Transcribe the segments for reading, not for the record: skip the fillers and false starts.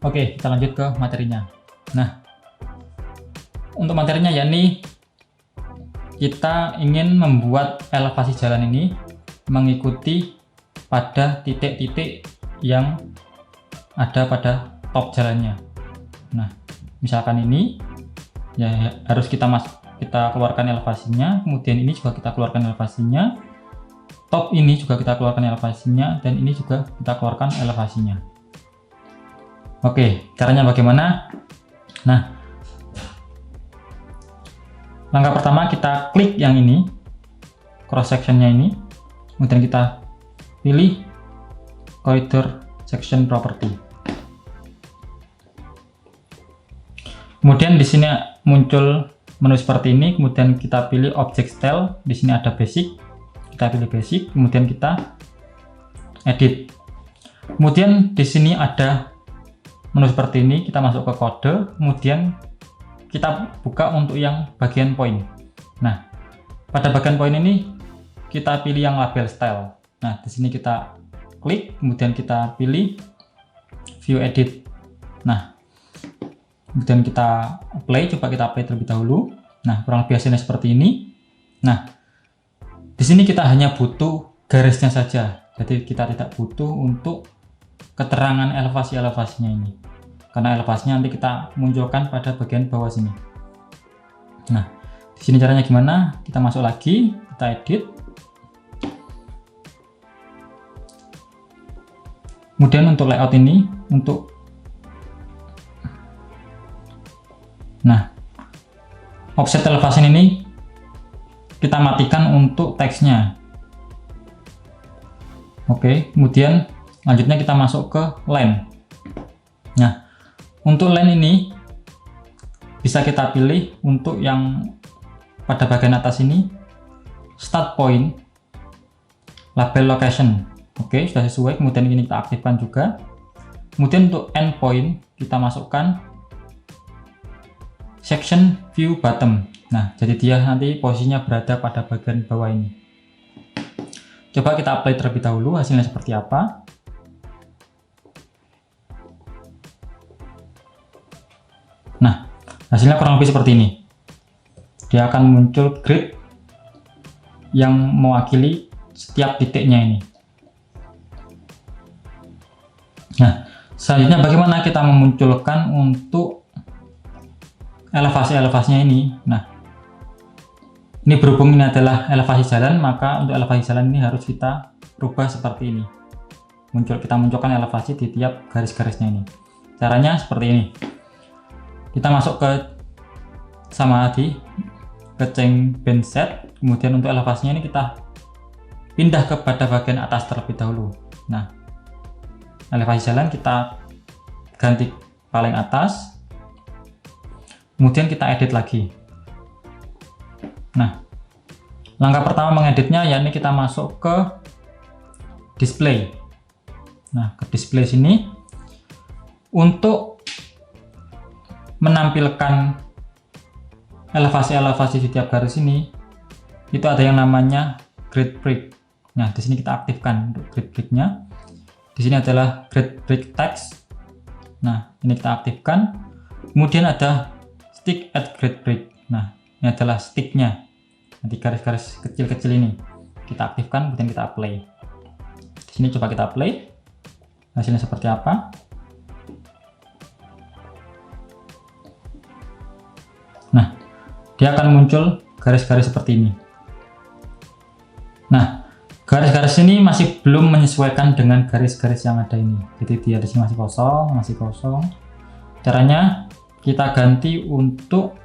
Oke, kita lanjut ke materinya. Nah, untuk materinya yakni kita ingin membuat elevasi jalan ini mengikuti pada titik-titik yang ada pada top jalannya. Nah, misalkan ini ya harus kita keluarkan elevasinya, kemudian ini juga kita keluarkan elevasinya, top ini juga kita keluarkan elevasinya, dan ini juga kita keluarkan elevasinya. Oke, caranya bagaimana? Nah, langkah pertama kita klik yang ini, cross sectionnya ini, kemudian kita pilih corridor section property. Kemudian di sini muncul menu seperti ini, kemudian kita pilih object style, di sini ada basic, kita pilih basic, kemudian kita edit. Kemudian di sini ada menu seperti ini, kita masuk ke kode, kemudian kita buka untuk yang bagian point. Nah, pada bagian point ini kita pilih yang label style. Nah, di sini kita klik, kemudian kita pilih view edit. Nah, kemudian kita apply, coba kita apply terlebih dahulu. Nah, kurang lebih hasilnya seperti ini. Nah, di sini kita hanya butuh garisnya saja, jadi kita tidak butuh untuk keterangan elevasi-elevasinya ini, karena elevasinya nanti kita munculkan pada bagian bawah sini. Nah, di sini caranya gimana? Kita masuk lagi, kita edit. Kemudian untuk layout ini, nah, offset elevasi ini kita matikan untuk teksnya. Oke, kemudian lanjutnya kita masuk ke line. Nah, untuk line ini bisa kita pilih untuk yang pada bagian atas ini start point, label location. Oke, sudah sesuai. Kemudian ini kita aktifkan juga. Kemudian untuk end point kita masukkan section view bottom. Nah, jadi dia nanti posisinya berada pada bagian bawah ini. Coba kita apply terlebih dahulu, hasilnya seperti apa. Nah, hasilnya kurang lebih seperti ini. Dia akan muncul grid yang mewakili setiap titiknya ini. Nah, selanjutnya bagaimana kita memunculkan untuk elevasi-elevasinya ini. Nah, ini berhubung ini adalah elevasi jalan, maka untuk elevasi jalan ini harus kita rubah seperti ini. Kita munculkan elevasi di tiap garis-garisnya ini. Caranya seperti ini. Kita masuk ke sama tadi ke change band set, kemudian untuk elevasinya ini kita pindah kepada bagian atas terlebih dahulu. Nah, elevasi jalan kita ganti paling atas, kemudian kita edit lagi. Nah, langkah pertama mengeditnya yakni kita masuk ke display. Nah, ke display sini untuk menampilkan elevasi-elevasi di tiap garis ini, itu ada yang namanya grid break. Nah, di sini kita aktifkan untuk grid breaknya. Di sini adalah grid break text. Nah, ini kita aktifkan. Kemudian ada stick at grid break. Nah, ini adalah sticknya. Nanti garis-garis kecil-kecil ini kita aktifkan, kemudian kita apply. Di sini coba kita apply. Hasilnya seperti apa? Nah, dia akan muncul garis-garis seperti ini. Nah, garis-garis ini masih belum menyesuaikan dengan garis-garis yang ada ini. Jadi dia di sini masih kosong. Caranya kita ganti untuk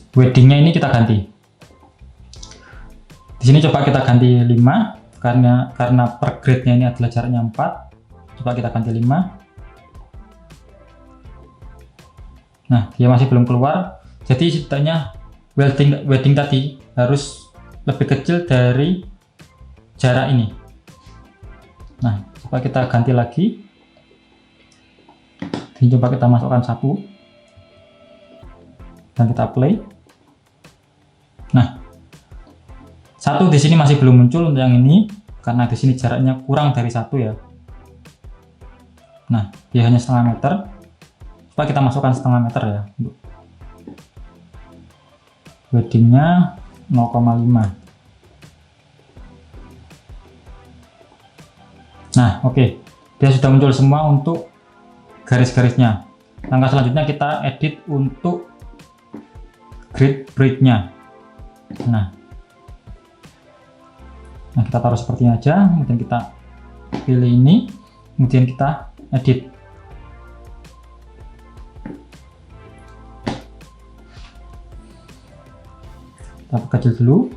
weddingnya ini kita ganti. Di sini coba kita ganti 5 karena per grade-nya ini adalah jaraknya 4. Coba kita ganti 5. Nah, dia masih belum keluar. Jadi setidaknya wedding tadi harus lebih kecil dari jarak ini. Nah, coba kita ganti lagi. Jadi coba kita masukkan 1 dan kita play. Nah, 1 di sini masih belum muncul untuk yang ini karena di sini jaraknya kurang dari 1 ya. Nah, dia hanya setengah meter. Coba kita masukkan setengah meter ya. Weddingnya 0,5. Nah, oke. Dia sudah muncul semua untuk garis-garisnya. Langkah selanjutnya kita edit untuk grid break-nya. Nah, kita taruh seperti ini aja, kemudian kita pilih ini, kemudian kita edit. Kita kecil dulu.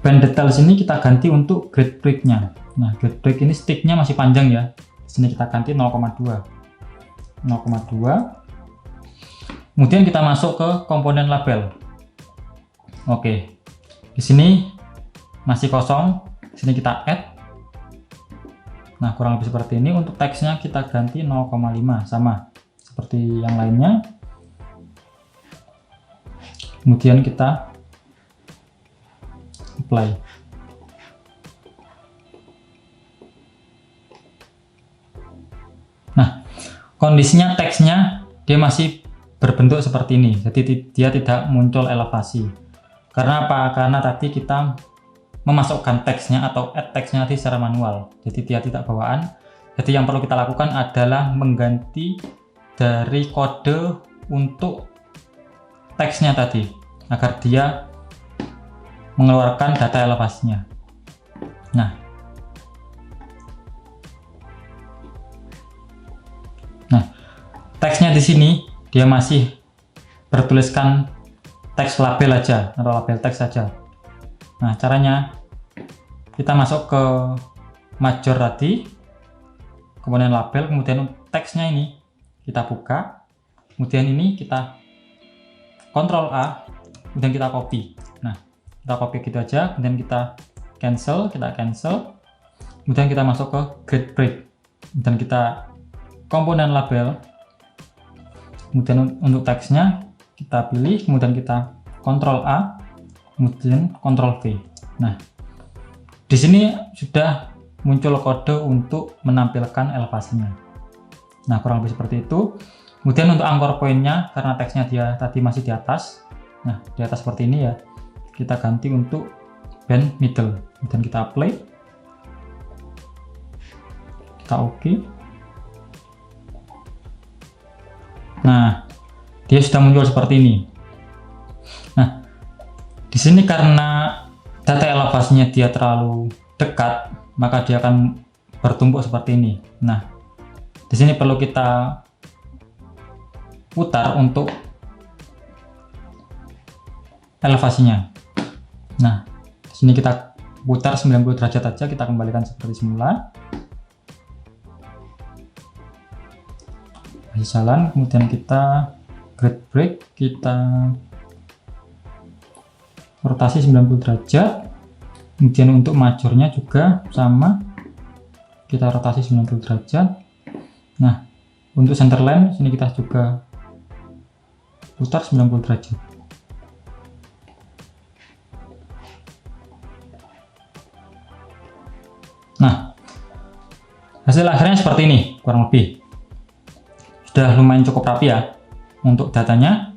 Band details ini kita ganti untuk grid break-nya. Nah, grid break ini sticknya masih panjang ya. Di sini kita ganti 0,2. Kemudian kita masuk ke komponen label. Oke. Di sini masih kosong. Di sini kita add. Nah, kurang lebih seperti ini. Untuk teksnya kita ganti 0,5 sama seperti yang lainnya. Kemudian kita apply. Nah, kondisinya teksnya dia masih berbentuk seperti ini, jadi dia tidak muncul elevasi. Karena apa? Karena tadi kita memasukkan teksnya atau add teksnya tadi secara manual, jadi dia tidak bawaan. Jadi yang perlu kita lakukan adalah mengganti dari kode untuk teksnya tadi agar dia mengeluarkan data elevasinya. Nah, teksnya di sini dia masih bertuliskan teks label aja atau label teks saja. Nah, caranya kita masuk ke major tadi, komponen label, kemudian teksnya ini kita buka, kemudian ini kita Ctrl A, kemudian kita copy. Nah, kita copy gitu aja, kemudian kita cancel, kemudian kita masuk ke grid break, dan kita komponen label, kemudian untuk teksnya kita pilih, kemudian kita Ctrl A, kemudian Ctrl V. Nah, di sini sudah muncul kode untuk menampilkan elevasinya. Nah, kurang lebih seperti itu. Kemudian untuk anchor point-nya, karena teksnya dia tadi masih di atas, nah di atas seperti ini ya, kita ganti untuk band middle, kemudian kita apply, kita oke. Nah, dia sudah muncul seperti ini. Nah, di sini karena data elevasinya dia terlalu dekat, maka dia akan bertumpuk seperti ini. Nah, di sini perlu kita putar untuk elevasinya. Nah, di sini kita putar 90 derajat aja, kita kembalikan seperti semula. Masih jalan, kemudian kita grid break, kita rotasi 90 derajat. Kemudian untuk majornya juga sama, kita rotasi 90 derajat. Nah, untuk center line sini kita juga putar 90 derajat. Nah, hasil akhirnya seperti ini kurang lebih. Sudah lumayan cukup rapi ya untuk datanya.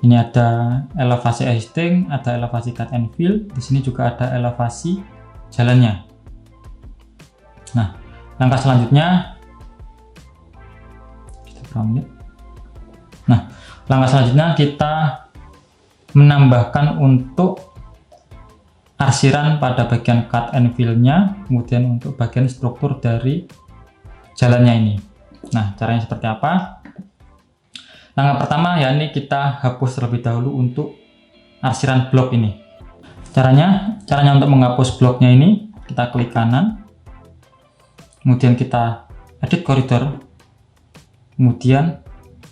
Ini ada elevasi existing, ada elevasi cut and fill, di sini juga ada elevasi jalannya. Nah, langkah selanjutnya kita menambahkan untuk arsiran pada bagian cut and fill-nya, kemudian untuk bagian struktur dari jalannya ini. Nah, caranya seperti apa? Langkah pertama ya, ini kita hapus terlebih dahulu untuk arsiran blok ini. Caranya untuk menghapus bloknya ini, kita klik kanan, kemudian kita edit koridor, kemudian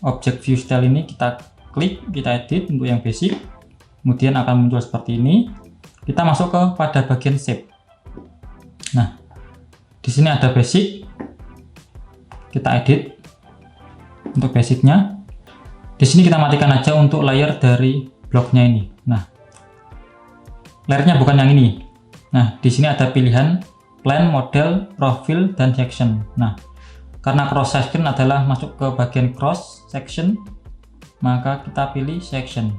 object view style ini kita klik, kita edit untuk yang basic, kemudian akan muncul seperti ini. Kita masuk ke pada bagian shape. Nah, di sini ada basic, kita edit untuk basicnya. Di sini kita matikan aja untuk layer dari bloknya ini. Nah, layernya bukan yang ini. Nah, di sini ada pilihan plan, model, profil, dan section. Nah, karena cross section adalah masuk ke bagian cross section, maka kita pilih section.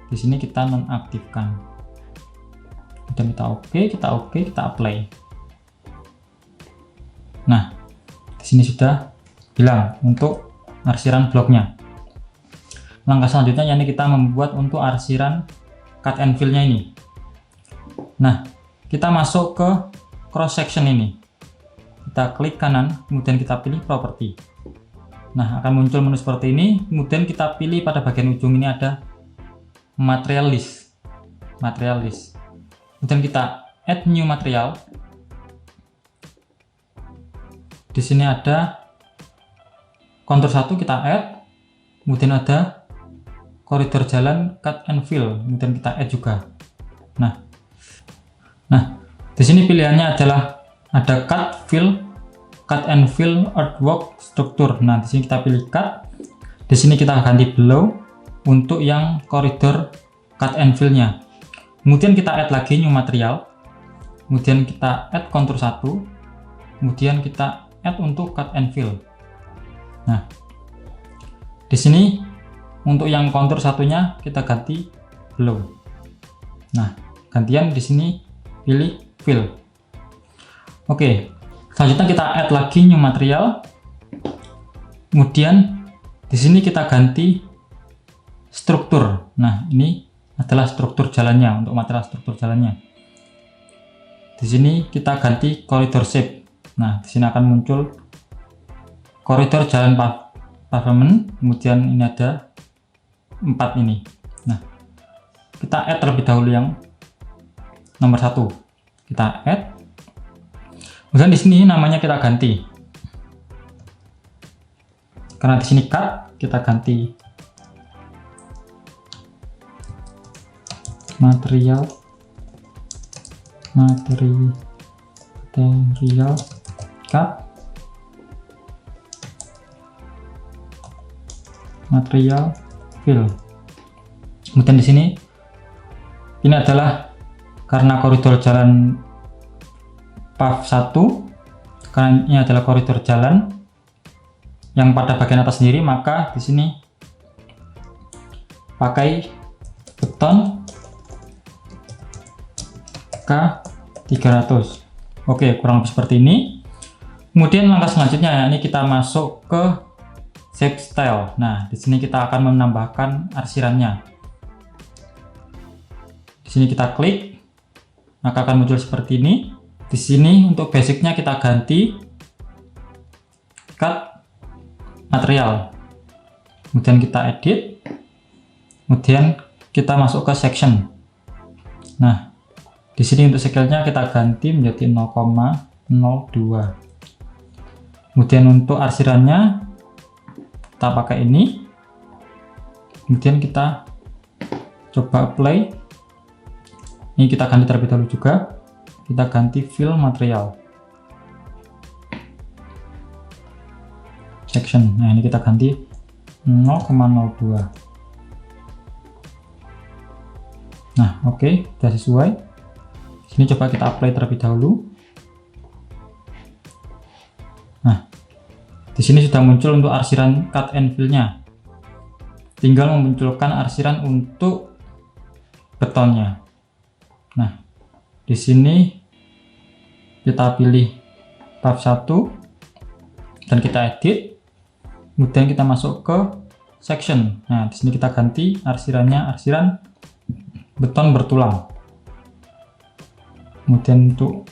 Di sini kita nonaktifkan. Kemudian kita oke, kita apply. Nah, di sini sudah hilang untuk arsiran bloknya. Langkah selanjutnya yakni kita membuat untuk arsiran cut and fill-nya ini. Nah, kita masuk ke cross section ini. Kita klik kanan, kemudian kita pilih property. Nah, akan muncul menu seperti ini. Kemudian kita pilih pada bagian ujung ini ada material list. Kemudian kita add new material. Di sini ada kontur 1 kita add. Kemudian ada koridor jalan cut and fill. Kemudian kita add juga. Nah, di sini pilihannya adalah ada cut and fill earthwork struktur. Nah, di sini kita pilih cut. Di sini kita ganti below untuk yang koridor cut and fill-nya. Kemudian kita add lagi new material. Kemudian kita add kontur 1. Kemudian kita add untuk cut and fill. Nah, di sini untuk yang kontur satunya kita ganti below. Nah, gantian di sini pilih fill. Oke, selanjutnya kita add lagi new material. Kemudian di sini kita ganti struktur. Nah, ini adalah struktur jalannya, untuk material struktur jalannya. Di sini kita ganti koridor shape. Nah, di sini akan muncul koridor jalan pavement. Kemudian ini ada 4 ini. Nah, kita add terlebih dahulu yang nomor 1. Kita add. Kemudian di sini namanya kita ganti. Karena di sini cut, kita ganti material cut, material fill. Kemudian di sini ini adalah karena koridor jalan pav 1, karena ini adalah koridor jalan yang pada bagian atas sendiri, maka di sini pakai beton K300. Oke, kurang lebih seperti ini. Kemudian langkah selanjutnya ini kita masuk ke shape style. Nah, di sini kita akan menambahkan arsirannya. Di sini kita klik, maka akan muncul seperti ini. Di sini untuk basicnya kita ganti cut material. Kemudian kita edit. Kemudian kita masuk ke section. Nah, di sini untuk scale-nya kita ganti menjadi 0,02. Kemudian untuk arsirannya kita pakai ini. Kemudian kita coba apply. Ini kita ganti terlebih dahulu juga. Kita ganti fill material section. Nah, ini kita ganti 0,02. Nah, oke, sudah sesuai. Sini coba kita apply terlebih dahulu. Nah, di sini sudah muncul untuk arsiran cut and fill-nya. Tinggal memunculkan arsiran untuk betonnya. Nah, di sini kita pilih pav 1 dan kita edit. Kemudian kita masuk ke section. Nah, di sini kita ganti arsirannya arsiran beton bertulang. Kemudian untuk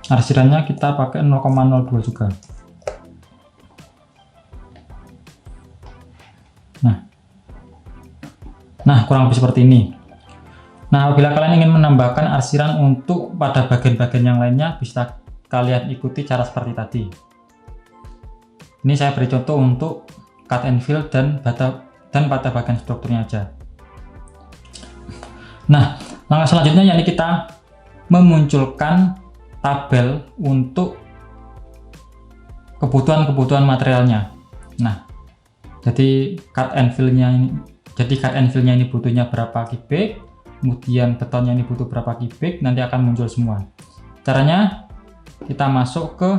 arsirannya kita pakai 0,02 juga. Nah, kurang lebih seperti ini. Nah, apabila kalian ingin menambahkan arsiran untuk pada bagian-bagian yang lainnya, bisa kalian ikuti cara seperti tadi. Ini saya beri contoh untuk cut and fill dan pada bagian strukturnya aja. Nah, langkah selanjutnya yakni kita memunculkan tabel untuk kebutuhan materialnya. Nah, jadi cut and fill-nya ini butuhnya berapa kubik, kemudian betonnya ini butuh berapa kubik, nanti akan muncul semua. Caranya kita masuk ke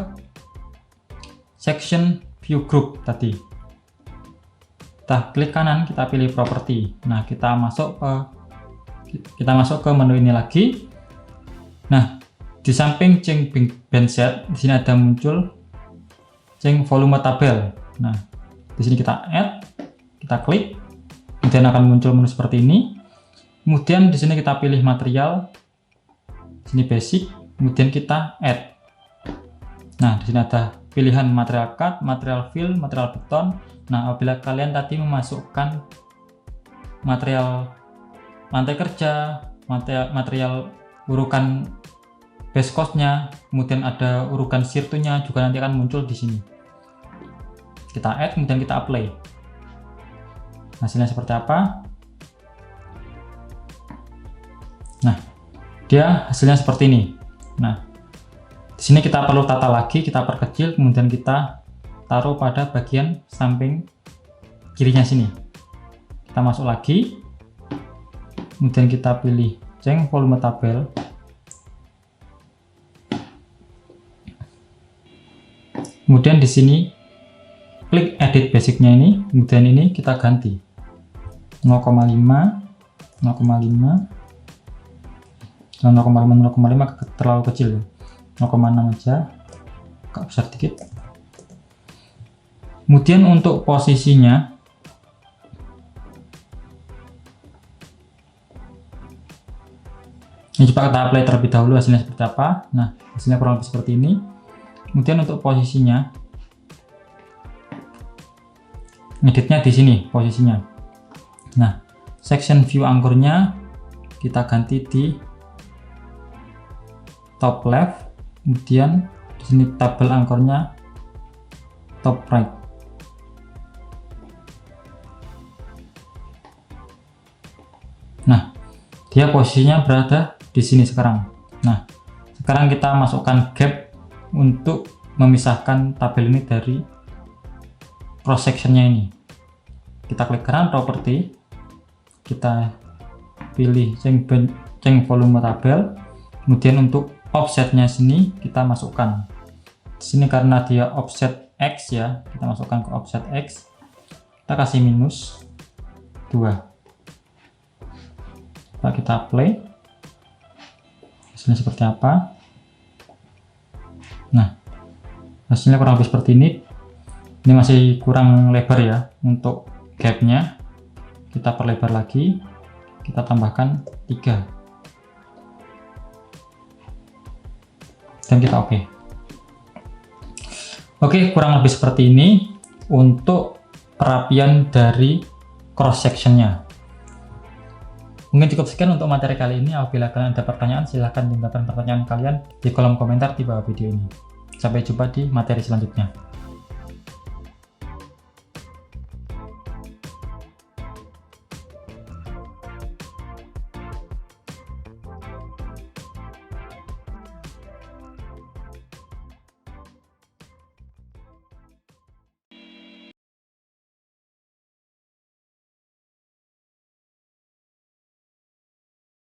section view group tadi, kita klik kanan, kita pilih property. Nah, kita masuk ke menu ini lagi. Nah, di samping change band set, di sini ada muncul change volume tabel. Nah, di sini kita add, kita klik, kemudian akan muncul menu seperti ini. Kemudian di sini kita pilih material, sini basic, kemudian kita add. Nah, di sini ada pilihan material cut, material fill, material beton. Nah, apabila kalian tadi memasukkan material lantai kerja, material urukan base cost-nya, kemudian ada urukan sirtunya juga nanti akan muncul di sini. Kita add, kemudian kita apply. Hasilnya seperti apa? Nah, dia hasilnya seperti ini. Nah, di sini kita perlu tata lagi, kita perkecil, kemudian kita taruh pada bagian samping kirinya sini. Kita masuk lagi, kemudian kita pilih change volume tabel. Kemudian di sini klik edit basicnya ini, kemudian ini kita ganti 0,5, 0,5, 0,5 terlalu kecil, 0,6 aja, agak besar dikit. Kemudian untuk posisinya, ini coba kita apply terlebih dahulu hasilnya seperti apa. Nah, hasilnya kurang lebih seperti ini. Kemudian untuk posisinya, ngeditnya di sini posisinya. Nah, section view anchornya kita ganti di top left, kemudian di sini tabel anchornya top right. Nah, dia posisinya berada di sini sekarang. Nah, sekarang kita masukkan gap untuk memisahkan tabel ini dari cross sectionnya ini. Kita klik kanan property, kita pilih change volume tabel, kemudian untuk offsetnya sini kita masukkan. Di sini karena dia offset X ya, kita masukkan ke offset X. Kita kasih minus 2. Kita play, hasilnya seperti apa. Nah, hasilnya kurang lebih seperti ini. Ini masih kurang lebar ya untuk gapnya. Kita perlebar lagi, kita tambahkan 3 dan kita oke, kurang lebih seperti ini untuk perapian dari cross sectionnya. Mungkin cukup sekian untuk materi kali ini. Apabila kalian ada pertanyaan, silahkan tinggalkan pertanyaan kalian di kolom komentar di bawah video ini. Sampai jumpa di materi selanjutnya.